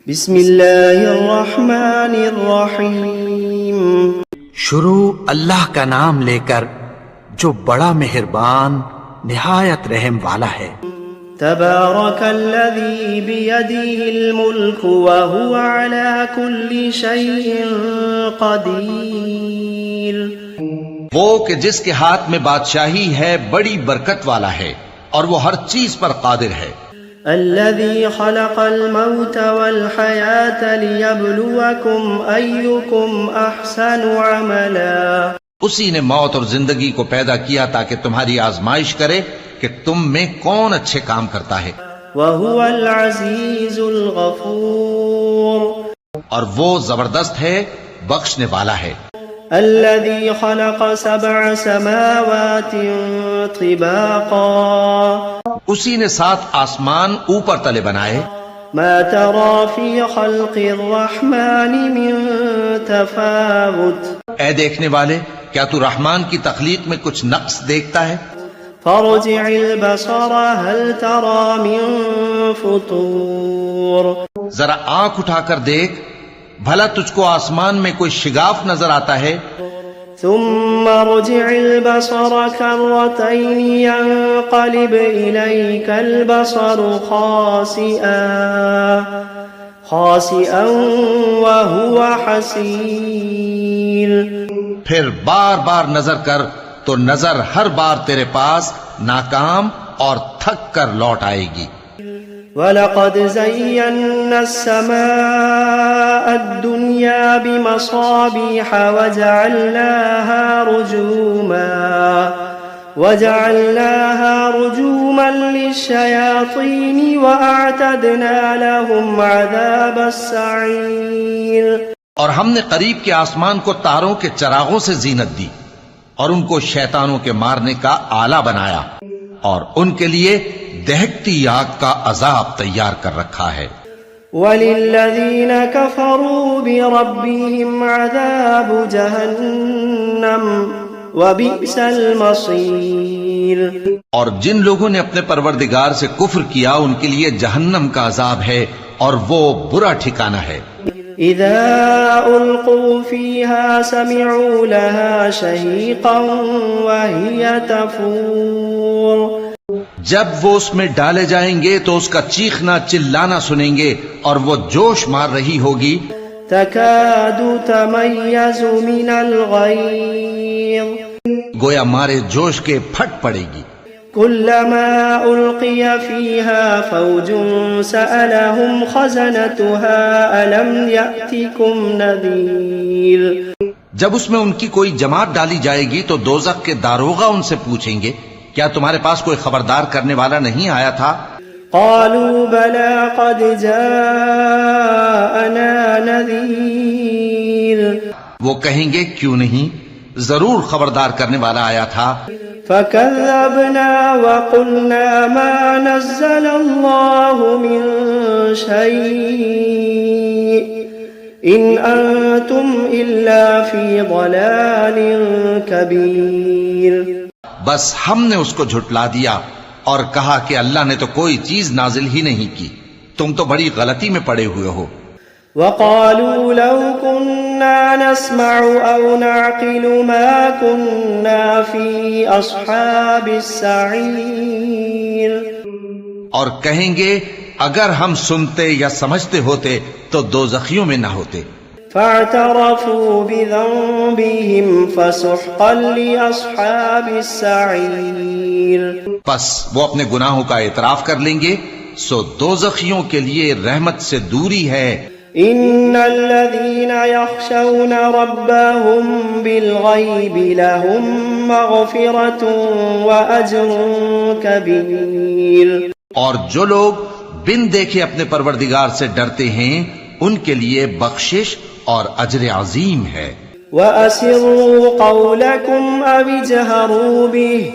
بسم اللہ الرحمن الرحیم۔ شروع اللہ کا نام لے کر جو بڑا مہربان نہایت رحم والا ہے۔ تبارک الذی بیدہ الملک وہو علی کل شیء قدیر۔ وہ کہ جس کے ہاتھ میں بادشاہی ہے بڑی برکت والا ہے اور وہ ہر چیز پر قادر ہے۔ الذي خلق الموت والحياة ليبلوكم أيكم أحسن عملا۔ اسی نے موت اور زندگی کو پیدا کیا تاکہ تمہاری آزمائش کرے کہ تم میں کون اچھے کام کرتا ہے۔ وهو العزيز الغفور۔ اور وہ زبردست ہے، بخشنے والا ہے۔ الذي خلق سبع سماوات طباقا۔ اسی نے 7 آسمان اوپر تلے بنائے۔ ما ترى في خلق الرحمن من تفاوت۔ اے دیکھنے والے، کیا تو رحمان کی تخلیق میں کچھ نقص دیکھتا ہے؟ فارجع البصر هل ترى من فطور۔ ذرا آنکھ اٹھا کر دیکھ، بھلا تجھ کو آسمان میں کوئی شگاف نظر آتا ہے؟ ثم ارجع البصر كرتين ينقلب إليك البصر خاسئا وهو حسير۔ پھر بار بار نظر کر تو نظر ہر بار تیرے پاس ناکام اور تھک کر لوٹ آئے گی۔ وَلَقَدْ زَيَّنَّا السَّمَاءَ الدُّنْيَا بِمَصَابِيحَ وَجَعَلْنَاهَا رُجُومًا لِلشَّيَاطِينِ وَأَعْتَدْنَا لَهُمْ عَذَابَ السَّعِيرِ۔ اور ہم نے قریب کے آسمان کو تاروں کے چراغوں سے زینت دی اور ان کو شیطانوں کے مارنے کا آلہ بنایا اور ان کے لیے دہکتی آگ کا عذاب تیار کر رکھا ہے۔ وَلِلَّذِينَ كَفَرُوا بِرَبِّهِمْ عَذَابُ جَهَنَّمَ وَبِئْسَ الْمَصِيرُ۔ اور جن لوگوں نے اپنے پروردگار سے کفر کیا ان کے لیے جہنم کا عذاب ہے اور وہ برا ٹھکانہ ہے۔ اذا القوا فيها سمعوا لها شهيقا وهي تفور۔ جب وہ اس میں ڈالے جائیں گے تو اس کا چیخنا چلانا سنیں گے اور وہ جوش مار رہی ہوگی۔ تكاد تميز من الغيظ۔ گویا مارے جوش کے پھٹ پڑے گی۔ كلما ألقي فيها فوج سألهم خزنتها ألم يأتكم نذير۔ جب اس میں ان کی کوئی جماعت ڈالی جائے گی تو دوزخ کے داروغہ ان سے پوچھیں گے کیا تمہارے پاس کوئی خبردار کرنے والا نہیں آیا تھا؟ قالوا بلى قد جاءنا نذير۔ وہ کہیں گے کیوں نہیں، ضرور خبردار کرنے والا آیا تھا۔ فكذبنا وقلنا ما نزل الله من شيء إن أنتم إلا في ضلال كبير۔ بس ہم نے اس کو جھٹلا دیا اور کہا کہ اللہ نے تو کوئی چیز نازل ہی نہیں کی، تم تو بڑی غلطی میں پڑے ہوئے ہو۔ وقالوا لو كنا نسمع أو نعقل ما كنا في أصحاب السعير۔ اور کہیں گے اگر ہم سنتے یا سمجھتے ہوتے تو دوزخیوں میں نہ ہوتے۔ فاعترفوا بذنبهم فسحقا لأصحاب السعير۔ بس وہ اپنے گناہوں کا اعتراف کر لیں گے، سو دوزخیوں کے لیے رحمت سے دوری ہے۔ ان الذين يخشون ربهم بالغيب لهم مغفرة واجر كبير۔ اور جو لوگ بن دیکھے اپنے پروردگار سے ڈرتے ہیں ان کے لیے بخشش اور اجر عظیم ہے۔ وَأَسِرُّوا قَوْلَكُمْ أَوِ اجْهَرُوا بِهِ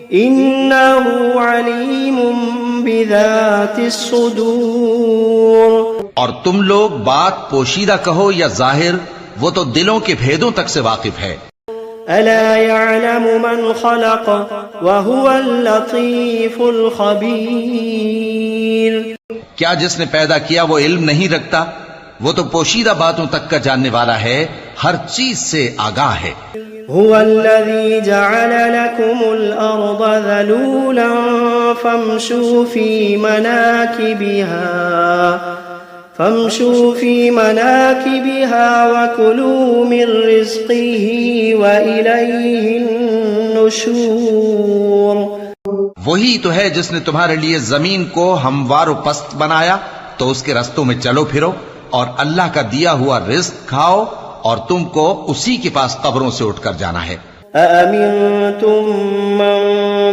إِنَّهُ عَلِيمٌ بِذَاتِ الصُّدُورِ۔ اور تم لوگ بات پوشیدہ کہو یا ظاہر، وہ تو دلوں کے بھیدوں تک سے واقف ہے۔ أَلَا يَعْلَمُ مَنْ خَلَقَ وَهُوَ اللَّطِيفُ الْخَبِيرُ۔ کیا جس نے پیدا کیا وہ علم نہیں رکھتا وہ تو پوشیدہ باتوں تک کا جاننے والا ہے، ہر چیز سے آگاہ ہے۔ هو الذي جعل لكم الأرض ذلولا فامشوا في مناكبها وكلوا من رزقه وإليه النشور۔ وہی تو ہے جس نے تمہارے لیے زمین کو ہموار و پست بنایا، تو اس کے رستوں میں چلو پھرو اور اللہ کا دیا ہوا رزق کھاؤ، اور تم کو اسی کے پاس قبروں سے اٹھ کر جانا ہے۔ أأمنتم من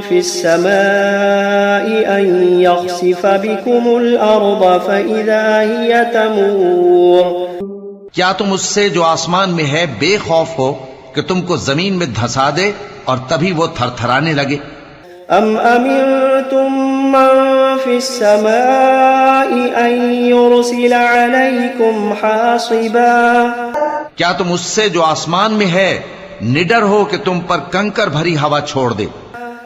في السماء أن يخسف بكم الأرض فإذا هي تمور۔ کیا تم اس سے جو آسمان میں ہے بے خوف ہو کہ تم کو زمین میں دھسا دے اور تبھی وہ تھر تھرانے لگے؟ أم أمنتم من في السماء أن يرسل عليكم حاصبا۔ کیا تم اس سے جو آسمان میں ہے نڈر ہو کہ تم پر کنکر بھری ہوا چھوڑ دے؟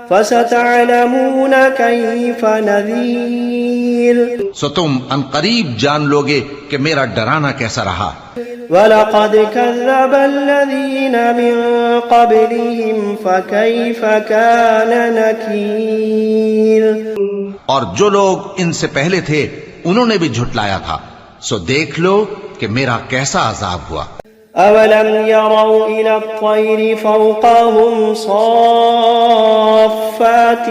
فستعلمون كيف نذير۔ سو تم عنقریب جان لوگے کہ میرا ڈرانا کیسا رہا۔ وَلَقَدْ كَذَّبَ الَّذِينَ مِن قَبْلِهِمْ فَكَيْفَ كَانَ نَكِيرٌ۔ اور جو لوگ ان سے پہلے تھے انہوں نے بھی جھٹلایا تھا، سو دیکھ لو کہ میرا کیسا عذاب ہوا۔ أَوَلَمْ يَرَوْا إِلَى الطَّيْرِ فَوْقَهُمْ صَافَّاتٍ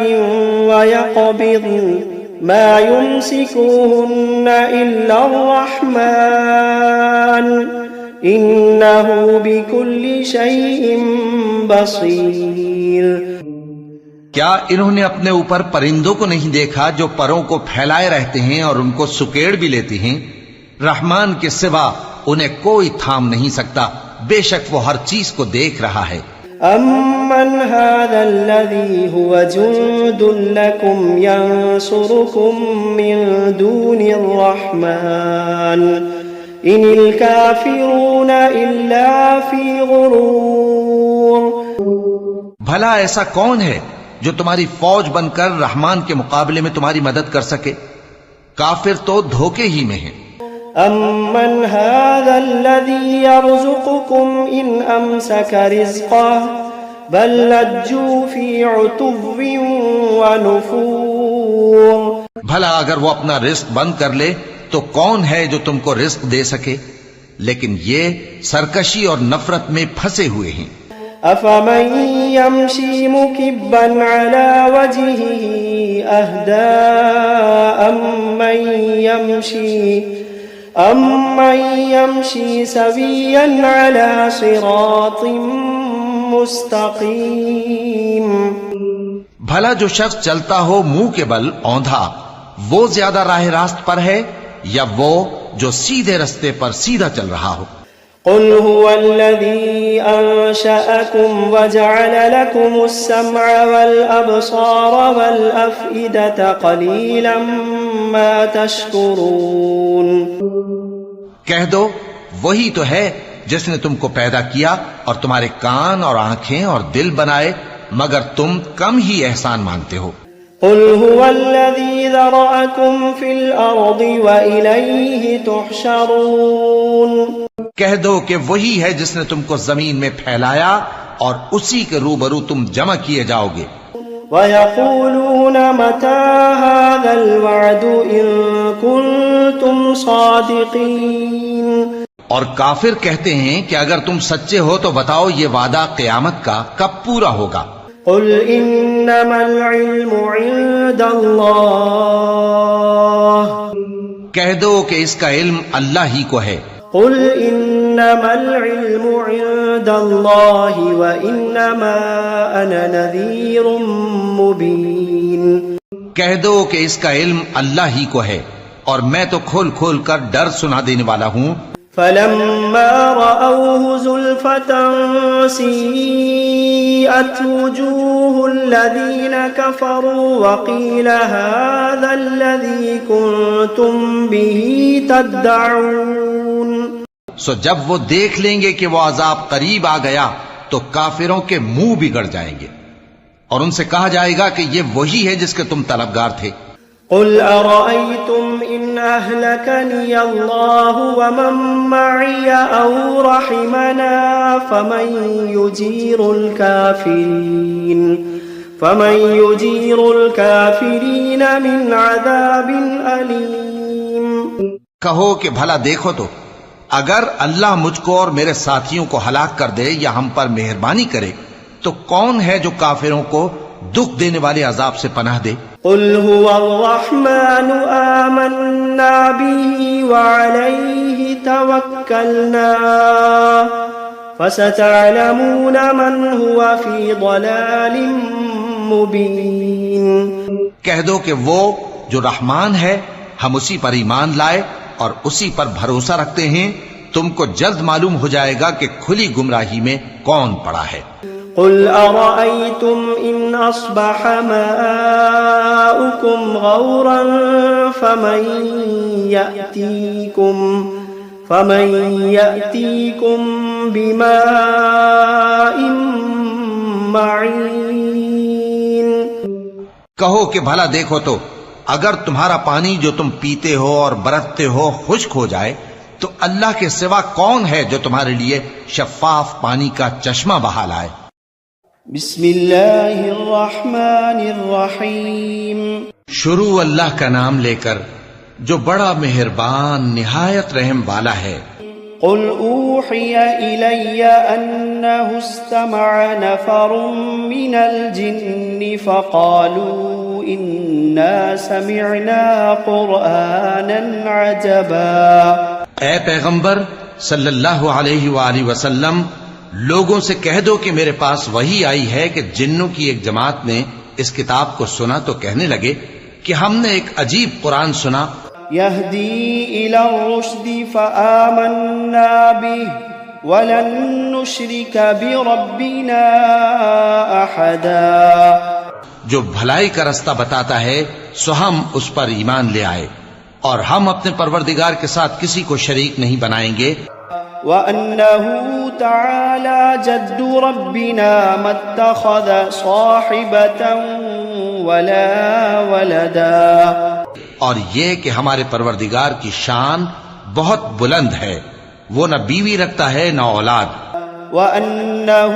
وَيَقْبِضْنَ مَا يُمْسِكُهُنَّ إِلَّا الرَّحْمَنُ إِنَّهُ بِكُلِّ شَيْءٍ بَصِيرٌ۔ کیا انہوں نے اپنے اوپر پرندوں کو نہیں دیکھا جو پروں کو پھیلائے رہتے ہیں اور ان کو سکیڑ بھی لیتے ہیں؟ رحمان کے سوا انہیں کوئی تھام نہیں سکتا، بے شک وہ ہر چیز کو دیکھ رہا ہے۔ أَمَّنْ هَذَا الَّذِي هُوَ جُندٌ لَكُمْ يَنْصُرُكُمْ مِنْ دُونِ الرَّحْمَنِ إِنِ الْكَافِرُونَ إِلَّا فِي غُرُورٍ۔ بھلا ایسا کون ہے جو تمہاری فوج بن کر رحمان کے مقابلے میں تمہاری مدد کر سکے؟ کافر تو دھوکے ہی میں ہیں۔ أَمَّنْ هَذَا الَّذِي يَرْزُقُكُمْ إِنْ أَمْسَكَ رِزْقَهُ بَلْ لَجُّوا فِي عُتُوٍّ وَنُفُورٍ۔ بھلا اگر وہ اپنا رزق بند کر لے تو کون ہے جو تم کو رزق دے سکے؟ لیکن یہ سرکشی اور نفرت میں پھنسے ہوئے ہیں۔ أَفَمَن يَمْشِي مُكِبًّا عَلَى وَجْهِهِ أَهْدَىٰ أَمَّن يَمْشِي سَوِيًّا عَلَى صِرَاطٍ مُسْتَقِيمٍ۔ بھلا جو شخص چلتا ہو منہ کے بل اوندھا، وہ زیادہ راہ راست پر ہے یا وہ جو سیدھے رستے پر سیدھا چل رہا ہو؟ قل هو الذي أنشأكم وجعل لكم السمع والأبصار والأفئدة قليلا ما تشكرون۔ کہہ دو وہی تو ہے جس نے تم کو پیدا کیا اور تمہارے کان اور آنکھیں اور دل بنائے، مگر تم کم ہی احسان مانگتے ہو۔ قل هو الذي ذرأكم في الأرض وإليه تحشرون۔ کہہ دو کہ وہی ہے جس نے تم کو زمین میں پھیلایا اور اسی کے روبرو تم جمع کیے جاؤ گے۔ وَيَقُولُونَ مَتَى هَذَا الْوَعْدُ إِن كُنتُمْ صَادِقِينَ۔ اور کافر کہتے ہیں کہ اگر تم سچے ہو تو بتاؤ یہ وعدہ قیامت کا کب پورا ہوگا؟ قُلْ إِنَّمَا الْعِلْمُ عِندَ اللَّهِ۔ کہہ دو کہ اس کا علم اللہ ہی کو ہے۔ قُلْ إِنَّمَا الْعِلْمُ عِندَ اللَّهِ وَإِنَّمَا أَنَا نَذِيرٌ مُبِينٌ۔ کہہ دو کہ اس کا علم اللہ ہی کو ہے اور میں تو کھول کھول کر ڈر سنا دینے والا ہوں۔ فَلَمَّا رَأَوْهُ زُلْفَةً سِيئَتْ وُجُوهُ الَّذِينَ كَفَرُوا وَقِيلَ هَذَا الَّذِي كُنتُمْ بِهِ تَدَّعُونَ۔ سو جب وہ دیکھ لیں گے کہ وہ عذاب قریب آ گیا تو کافروں کے منہ بگڑ جائیں گے اور ان سے کہا جائے گا کہ یہ وہی ہے جس کے تم طلبگار تھے۔ قل أرأيتم إن أهلكني الله ومن معي أو رحمنا فمن يجير الكافرين من عذاب أليم. کہو کہ بھلا دیکھو تو اگر اللہ مجھ کو اور میرے ساتھیوں کو ہلاک کر دے یا ہم پر مہربانی کرے تو کون ہے جو کافروں کو دکھ دینے والے عذاب سے پناہ دے؟ قل هو الرحمن آمنا به وعليه توكلنا فستعلمون من هو في ضلال مبين. کہہ دو کہ وہ جو رحمان ہے ہم اسی پر ایمان لائے اور اسی پر بھروسہ رکھتے ہیں، تم کو جلد معلوم ہو جائے گا کہ کھلی گمراہی میں کون پڑا ہے. قل أرأيتم إن أصبح ماؤكم غورا فمن يأتيكم بماء معين. کہو کہ بھلا دیکھو تو اگر تمہارا پانی جو تم پیتے ہو اور برتتے ہو خشک ہو جائے تو اللہ کے سوا کون ہے جو تمہارے لیے شفاف پانی کا چشمہ بہا لائے. بسم اللہ الرحمن الرحیم. شروع اللہ کا نام لے کر جو بڑا مہربان نہایت رحم والا ہے. قل اوحی الی انہ استمع نفر من الجن فقالوا انا سمعنا قرآنا عجبا. اے پیغمبر صلی اللہ علیہ وآلہ وسلم، لوگوں سے کہہ دو کہ میرے پاس وحی آئی ہے کہ جنوں کی ایک جماعت نے اس کتاب کو سنا تو کہنے لگے کہ ہم نے ایک عجیب قرآن سنا. یہدی الی الرشد فآمنا به ولن نشرک بربنا احدا. جو بھلائی کا رستہ بتاتا ہے سو ہم اس پر ایمان لے آئے اور ہم اپنے پروردگار کے ساتھ کسی کو شریک نہیں بنائیں گے. وَأَنَّهُ تَعَالَى جَدُّ رَبِّنَا مَا اتَّخَذَ صَاحِبَةً وَلَا وَلَدًا. اور یہ کہ ہمارے پروردگار کی شان بہت بلند ہے، وہ نہ بیوی رکھتا ہے نہ اولاد. وَأَنَّهُ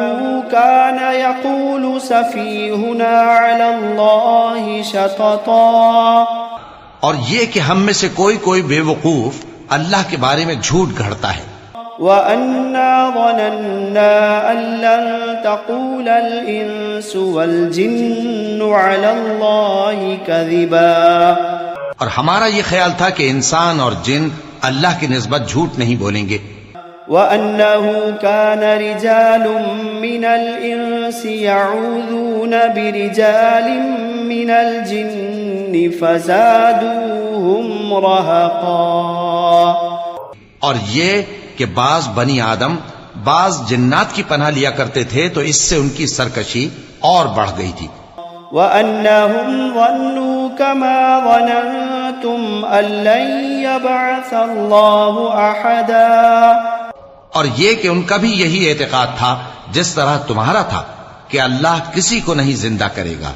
كَانَ يَقُولُ سَفِيهُنَا عَلَى اللَّهِ شَطَطًا. اور یہ کہ ہم میں سے کوئی بے وقوف اللہ کے بارے میں جھوٹ گھڑتا ہے. وَأَنَّا ظَنَنَّا أَن لَّن تَقُولَ الْإِنسُ وَالْجِنُّ عَلَى اللَّهِ كَذِبًا. اور ہمارا یہ خیال تھا کہ انسان اور جن اللہ کی نسبت جھوٹ نہیں بولیں گے. وَأَنَّهُ كَانَ رِجَالٌ مِّنَ الْإِنسِ يَعُوذُونَ بِرِجَالٍ مِّنَ الْجِنِّ فَزَادُوهُمْ رَهَقًا. اور یہ کہ بعض بنی آدم بعض جنات کی پناہ لیا کرتے تھے تو اس سے ان کی سرکشی اور بڑھ گئی تھی. وَأَنَّهُمْ ظَنُّوا كَمَا ظَنَنتُمْ أَن لَّن يَبْعَثَ اللَّهُ أَحَدًا. اور یہ کہ ان کا بھی یہی اعتقاد تھا جس طرح تمہارا تھا کہ اللہ کسی کو نہیں زندہ کرے گا.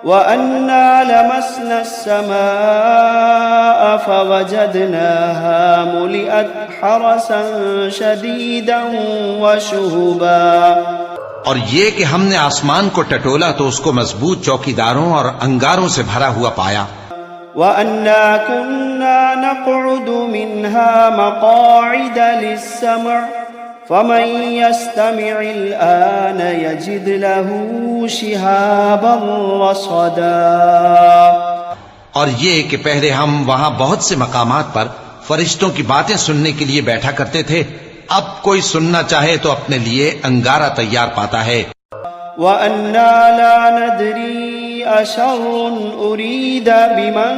وَأَنَّا لَمَسْنَا السَّمَاءَ فَوَجَدْنَاهَا مُلِئَتْ حَرَسًا شَدِيدًا وَشُهُبًا. اور یہ کہ ہم نے آسمان کو ٹٹولا تو اس کو مضبوط چوکیداروں اور انگاروں سے بھرا ہوا پایا. وَأَنَّا كُنَّا نَقْعُدُ مِنْهَا مَقَاعِدَ لِلسَّمْعِ فَمَن يَسْتَمِعِ الْآنَ يَجِدْ لَهُ شِهَابًا رَّصَدًا. اور یہ کہ پہلے ہم وہاں بہت سے مقامات پر فرشتوں کی باتیں سننے کے لیے بیٹھا کرتے تھے، اب کوئی سننا چاہے تو اپنے لیے انگارہ تیار پاتا ہے. وَأَنَّا لَا نَدْرِي أَشَرٌ أُرِيدَ بِمَن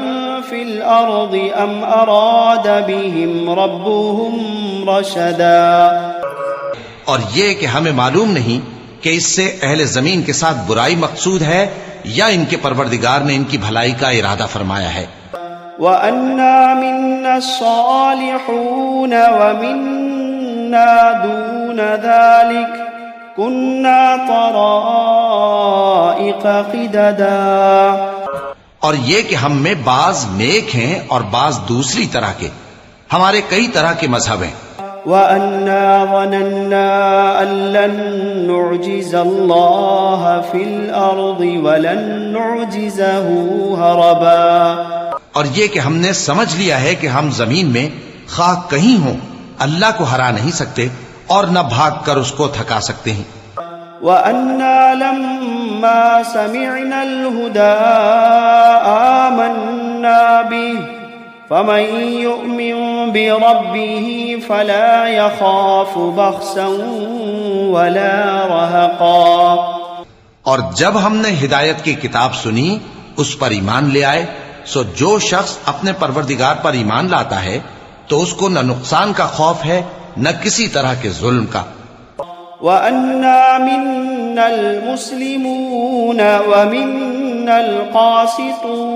فِي الْأَرْضِ أَمْ أَرَادَ بِهِمْ رَبُّهُمْ رَشَدًا. اور یہ کہ ہمیں معلوم نہیں کہ اس سے اہل زمین کے ساتھ برائی مقصود ہے یا ان کے پروردگار نے ان کی بھلائی کا ارادہ فرمایا ہے. وَأَنَّا مِنَّا الصَّالِحُونَ وَمِنَّا دُونَ ذَلِكَ كُنَّا طَرَائِقَ قِدَدًا. اور یہ کہ ہم میں بعض نیک ہیں اور بعض دوسری طرح کے. ہمارے کئی طرح کے مذہب ہیں. وَأَنَّا ظَنَنَّا أَن لَّن نُّعْجِزَ اللَّهَ فِي الْأَرْضِ وَلَن نُّعْجِزَهُ هَرَبًا. اور یہ کہ ہم نے سمجھ لیا ہے کہ ہم زمین میں خواہ کہیں ہوں اللہ کو ہرا نہیں سکتے اور نہ بھاگ کر اس کو تھکا سکتے ہیں. وَأَنَّا لَمَّا سَمِعْنَا الْهُدَىٰ آمَنَّا بِهِ فَمَن يُؤْمِن بِرَبِّهِ فَلَا يَخَافُ بَخْسًا وَلَا رَهَقًا. اور جب ہم نے ہدایت کی کتاب سنی اس پر ایمان لے آئے، سو جو شخص اپنے پروردگار پر ایمان لاتا ہے تو اس کو نہ نقصان کا خوف ہے نہ کسی طرح کے ظلم کا. وَأَنَّا مِنَّا الْمُسْلِمُونَ وَمِنَّا الْقَاسِطُونَ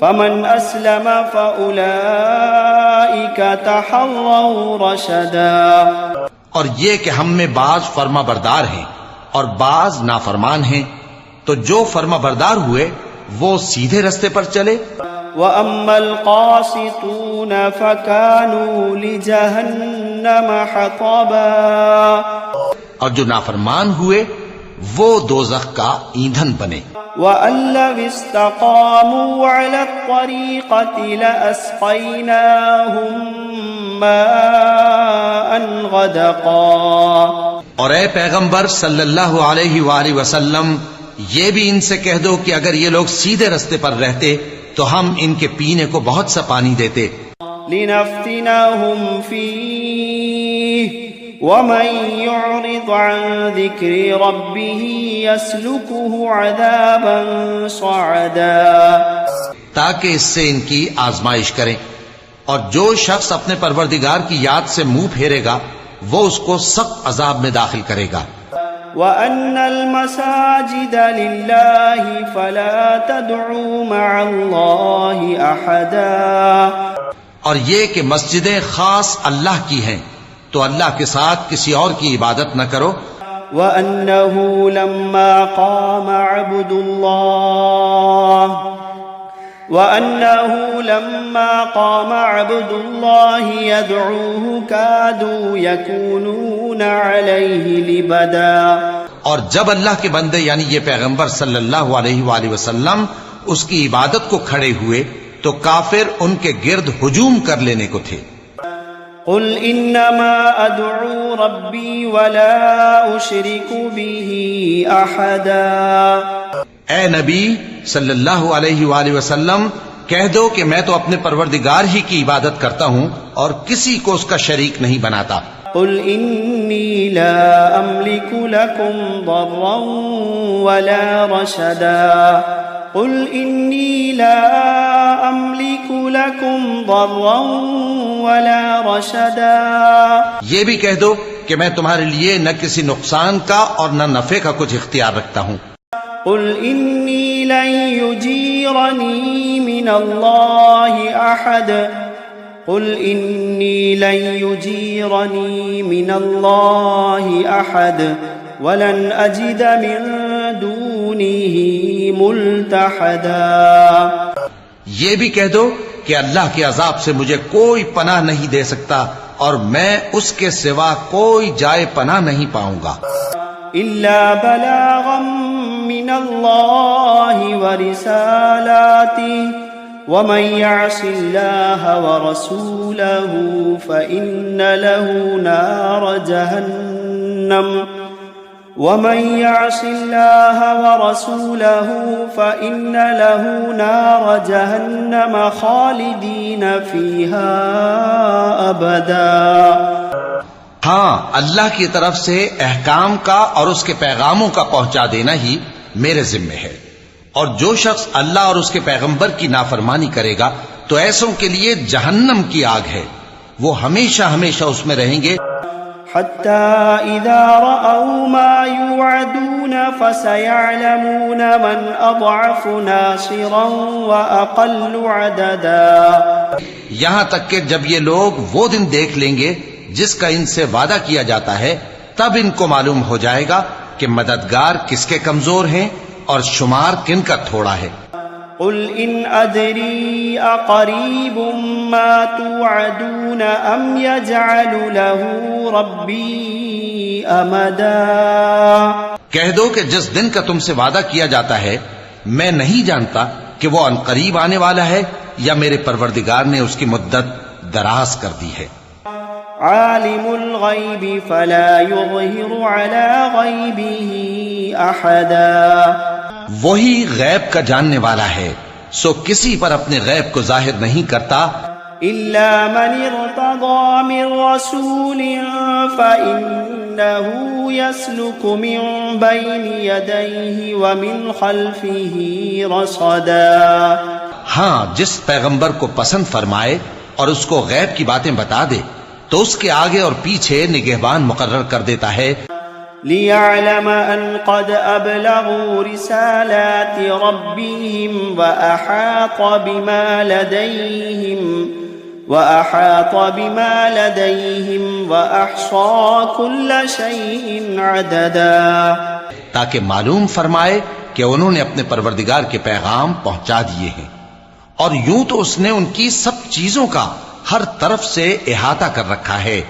فَمَنْ أَسْلَمَ فَأُولَئِكَ تَحَرَّوْا رَشَدًا. اور یہ کہ ہم میں بعض فرما بردار ہیں اور بعض نافرمان ہیں، تو جو فرما بردار ہوئے وہ سیدھے رستے پر چلے. وَأَمَّا الْقَاسِطُونَ فَكَانُوا لِجَهَنَّمَ حَطَبًا. اور جو نافرمان ہوئے وہ دوزخ کا ایندھن بنے. وَأَن لَّوِ اسْتَقَامُوا عَلَى الطَّرِيقَةِ لَأَسْقَيْنَاهُم مَّاءً غَدَقًا. اور اے پیغمبر صلی اللہ علیہ وآلہ وسلم، یہ بھی ان سے کہہ دو کہ اگر یہ لوگ سیدھے رستے پر رہتے تو ہم ان کے پینے کو بہت سا پانی دیتے. لِنَفْتِنَهُمْ فِيهِ وَمَن يُعْرِضْ عَن ذِكْرِ رَبِّهِ يَسْلُكْهُ عَذَابًا صَعَدًا. تاکہ اس سے ان کی آزمائش کریں، اور جو شخص اپنے پروردگار کی یاد سے منہ پھیرے گا وہ اس کو سخت عذاب میں داخل کرے گا. وَأَنَّ الْمَسَاجِدَ لِلَّهِ فَلَا تَدْعُوا مَعَ اللَّهِ أَحَدًا. اور یہ کہ مسجدیں خاص اللہ کی ہیں تو اللہ کے ساتھ کسی اور کی عبادت نہ کرو. وَأَنَّهُ لَمَّا قَامَ عَبْدُ اللَّهِ يَدْعُوهُ كَادُوا يَكُونُونَ عَلَيْهِ لِبَدًا. اور جب اللہ کے بندے یعنی یہ پیغمبر صلی اللہ علیہ وآلہ وسلم اس کی عبادت کو کھڑے ہوئے تو کافر ان کے گرد ہجوم کر لینے کو تھے. قُلْ إِنَّمَا أَدْعُو رَبِّي وَلَا أُشْرِكُ بِهِ أَحَدًا. اے نبی صلی اللہ علیہ وآلہ وسلم، کہہ دو کہ میں تو اپنے پروردگار ہی کی عبادت کرتا ہوں اور کسی کو اس کا شریک نہیں بناتا. قُلْ إِنِّي لَا أَمْلِكُ لَكُمْ ضَرًّا وَلَا رَشَدًا. قُلْ إِنِّي لَا أَمْلِكُ لَكُمْ ضَرًّا وَلَا رَشَدًا. یہ بھی کہہ دو کہ میں تمہارے لیے نہ کسی نقصان کا اور نہ نفع کا کچھ اختیار رکھتا ہوں. قُلْ إِنِّي لَن يُجِيرَنِي مِنَ اللَّهِ أَحَدٌ. قُلْ إِنِّي لَن يُجِيرَنِي مِنَ اللَّهِ أَحَدٌ وَلَنْ أَجِدَ مِن دُونِهِ مُلْتَحَدًا. یہ بھی کہہ دو کہ اللہ کے عذاب سے مجھے کوئی پناہ نہیں دے سکتا اور میں اس کے سوا کوئی جائے پناہ نہیں پاؤں گا. إِلَّا بَلَاغًا مِّنَ اللَّهِ وَرِسَالَاتِهِ وَمَن يَعْصِ اللَّهَ وَرَسُولَهُ فَإِنَّ لَهُ نَارَ جَهَنَّمَ وَمَن يَعْصِ اللَّهَ وَرَسُولَهُ فَإِنَّ لَهُ نَارَ جَهَنَّمَ خَالِدِينَ فِيهَا أَبَدًا. ہاں، اللہ کی طرف سے احکام کا اور اس کے پیغاموں کا پہنچا دینا ہی میرے ذمے ہے، اور جو شخص اللہ اور اس کے پیغمبر کی نافرمانی کرے گا تو ایسوں کے لیے جہنم کی آگ ہے، وہ ہمیشہ ہمیشہ اس میں رہیں گے. حتى إذا رأوا ما يوعدون فسيعلمون من أضعف ناصرا وأقل عددا. یہاں تک کہ جب یہ لوگ وہ دن دیکھ لیں گے جس کا ان سے وعدہ کیا جاتا ہے، تب ان کو معلوم ہو جائے گا کہ مددگار کس کے کمزور ہیں اور شمار کن کا تھوڑا ہے. قل إن أدري أقريب ما توعدون أم يجعل له ربي أمدا کہہ دو کہ جس دن کا تم سے وعدہ کیا جاتا ہے میں نہیں جانتا کہ وہ عنقریب آنے والا ہے یا میرے پروردگار نے اس کی مدت دراز کر دی ہے. عالم الغیب فلا يظہر على غیبه احدا وہی غیب کا جاننے والا ہے سو کسی پر اپنے غیب کو ظاہر نہیں کرتا الا من ارتضى من رسول فإنه يسلك من بين يديه ومن خلفه رصدا. ہاں جس پیغمبر کو پسند فرمائے اور اس کو غیب کی باتیں بتا دے تو اس کے آگے اور پیچھے نگہبان مقرر کر دیتا ہے. ليعلم أن قد أبلغوا رسالات ربهم وأحاط بما لديهم وأحصى كل شيء عددا. تاکہ معلوم فرمائے کہ انہوں نے اپنے پروردگار کے پیغام پہنچا دیے ہیں اور یوں تو اس نے ان کی سب چیزوں کا ہر طرف سے احاطہ کر رکھا ہے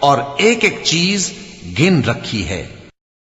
اور ایک ایک چیز گن رکھی ہے.